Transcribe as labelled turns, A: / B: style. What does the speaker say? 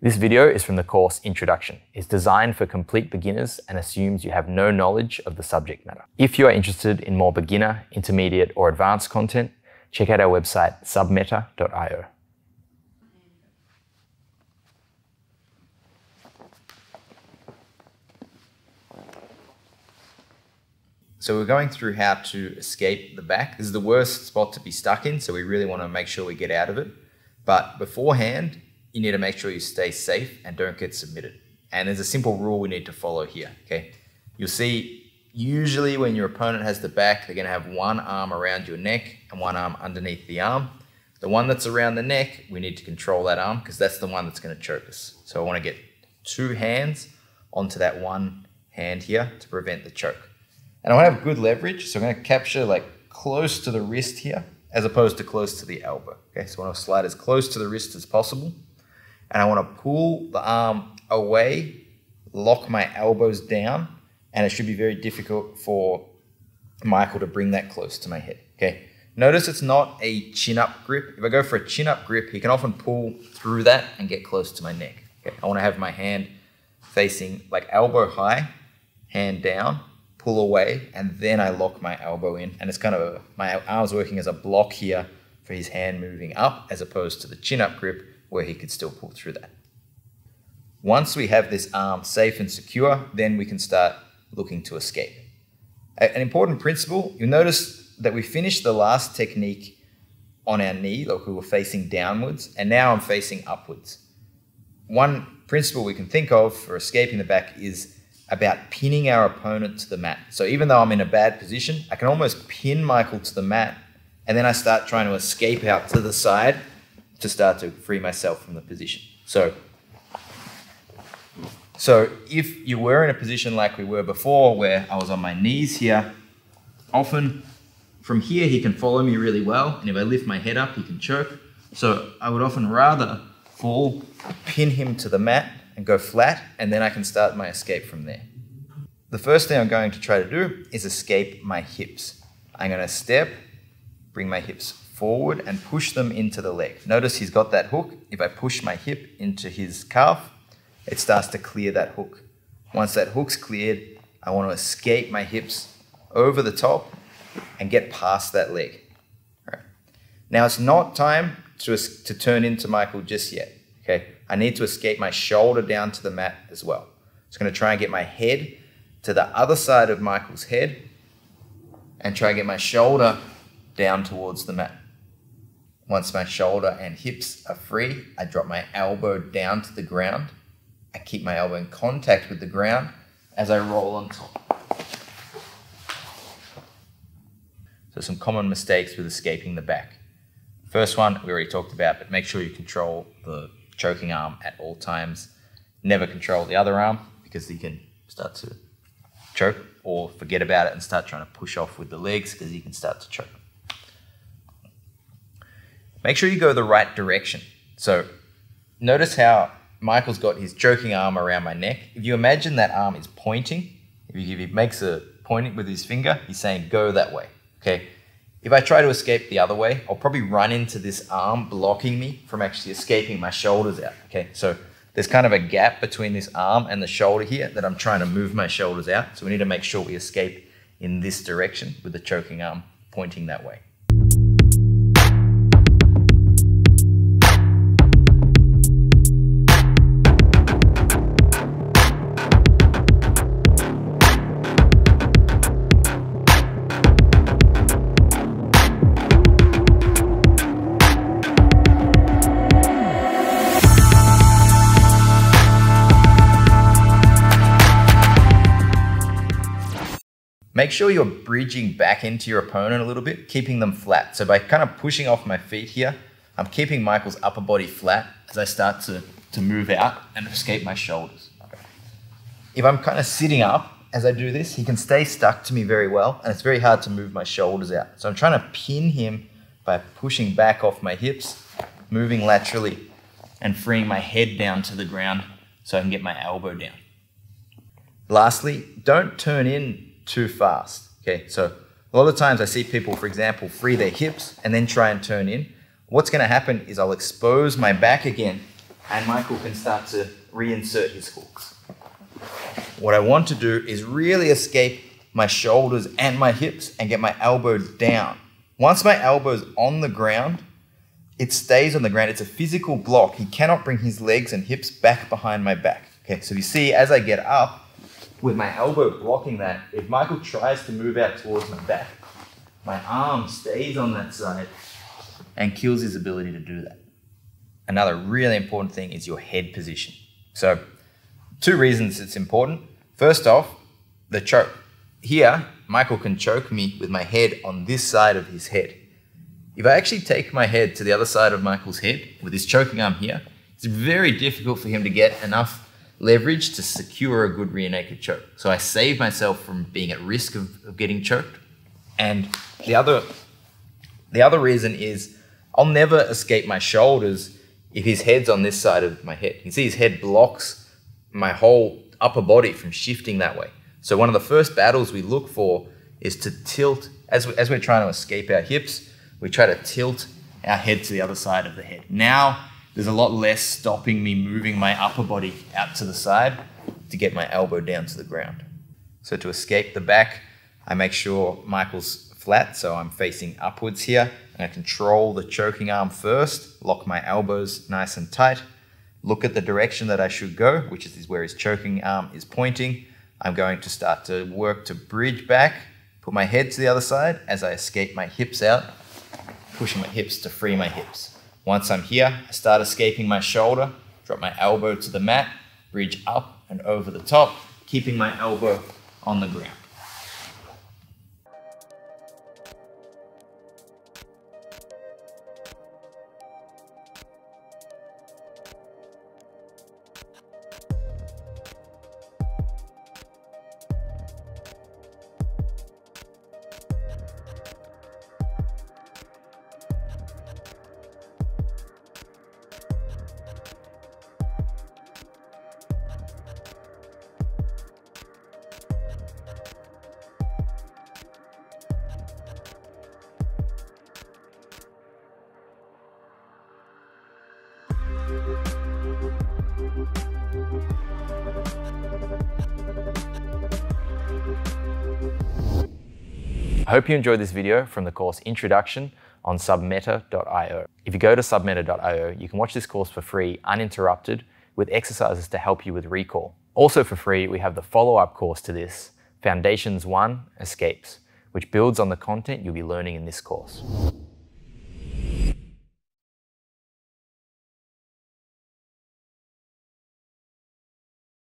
A: This video is from the course Introduction. It's designed for complete beginners and assumes you have no knowledge of the subject matter. If you are interested in more beginner, intermediate, or advanced content, check out our website SUBMETA.io.
B: So we're going through how to escape the back. This is the worst spot to be stuck in, so we really want to make sure we get out of it. But beforehand, you need to make sure you stay safe and don't get submitted. And there's a simple rule we need to follow here, okay? You'll see, usually when your opponent has the back, they're gonna have one arm around your neck and one arm underneath the arm. The one that's around the neck, we need to control that arm because that's the one that's gonna choke us. So I wanna get two hands onto that one hand here to prevent the choke. And I wanna have good leverage, so I'm gonna capture like close to the wrist here as opposed to close to the elbow, okay? So I wanna slide as close to the wrist as possible. And I want to pull the arm away, lock my elbows down, and it should be very difficult for Michael to bring that close to my head, okay? Notice it's not a chin-up grip. If I go for a chin-up grip, he can often pull through that and get close to my neck, okay? I want to have my hand facing like elbow high, hand down, pull away, and then I lock my elbow in. And it's kind of, my arm's working as a block here for his hand moving up as opposed to the chin-up grip, where he could still pull through that. Once we have this arm safe and secure, then we can start looking to escape. An important principle, you'll notice that we finished the last technique on our knee, like we were facing downwards, and now I'm facing upwards. One principle we can think of for escaping the back is about pinning our opponent to the mat. So even though I'm in a bad position, I can almost pin Michael to the mat, and then I start trying to escape out to the side to start to free myself from the position. So if you were in a position like we were before, where I was on my knees here, often from here he can follow me really well, and if I lift my head up, he can choke. So I would often rather fall, pin him to the mat, and go flat, and then I can start my escape from there. The first thing I'm going to try to do is escape my hips. I'm going to step, bring my hips forward and push them into the leg. Notice he's got that hook. If I push my hip into his calf, it starts to clear that hook. Once that hook's cleared, I want to escape my hips over the top and get past that leg. All right. Now it's not time to turn into Michael just yet, okay? I need to escape my shoulder down to the mat as well. So I'm going to try and get my head to the other side of Michael's head and try and get my shoulder down towards the mat. Once my shoulder and hips are free, I drop my elbow down to the ground. I keep my elbow in contact with the ground as I roll on top. So some common mistakes with escaping the back. First one we already talked about, but make sure you control the choking arm at all times. Never control the other arm because you can start to choke, or forget about it and start trying to push off with the legs because you can start to choke. Make sure you go the right direction. So notice how Michael's got his choking arm around my neck. If you imagine that arm is pointing, if he makes a point with his finger, he's saying go that way, okay? If I try to escape the other way, I'll probably run into this arm blocking me from actually escaping my shoulders out, okay? So there's kind of a gap between this arm and the shoulder here that I'm trying to move my shoulders out. So we need to make sure we escape in this direction with the choking arm pointing that way. Make sure you're bridging back into your opponent a little bit, keeping them flat. So by kind of pushing off my feet here, I'm keeping Michael's upper body flat as I start to move out and escape my shoulders. If I'm kind of sitting up as I do this, he can stay stuck to me very well, and it's very hard to move my shoulders out. So I'm trying to pin him by pushing back off my hips, moving laterally, and freeing my head down to the ground so I can get my elbow down. Lastly, don't turn in too fast, okay? So a lot of times I see people, for example, free their hips and then try and turn in. What's gonna happen is I'll expose my back again and Michael can start to reinsert his hooks. What I want to do is really escape my shoulders and my hips and get my elbow down. Once my elbow's on the ground, it stays on the ground. It's a physical block. He cannot bring his legs and hips back behind my back. Okay, so you see, as I get up, with my elbow blocking that, if Michael tries to move out towards my back, my arm stays on that side and kills his ability to do that. Another really important thing is your head position. So, 2 reasons it's important. First off, the choke. Here, Michael can choke me with my head on this side of his head. If I actually take my head to the other side of Michael's head with his choking arm here, it's very difficult for him to get enough leverage to secure a good rear naked choke. So I save myself from being at risk of getting choked. And the other reason is I'll never escape my shoulders if his head's on this side of my head. You can see his head blocks my whole upper body from shifting that way. So one of the first battles we look for is to tilt, as we're trying to escape our hips, we try to tilt our head to the other side of the head. Now, there's a lot less stopping me moving my upper body out to the side to get my elbow down to the ground. So to escape the back, I make sure Michael's flat, so I'm facing upwards here. I control the choking arm first, lock my elbows nice and tight, look at the direction that I should go, which is where his choking arm is pointing. I'm going to start to work to bridge back, put my head to the other side as I escape my hips out, pushing my hips to free my hips. Once I'm here, I start escaping my shoulder, drop my elbow to the mat, bridge up and over the top, keeping my elbow on the ground.
A: I hope you enjoyed this video from the course Introduction on SUBMETA.io. If you go to SUBMETA.io, you can watch this course for free, uninterrupted, with exercises to help you with recall. Also for free, we have the follow-up course to this, Foundations 1 Escapes, which builds on the content you'll be learning in this course.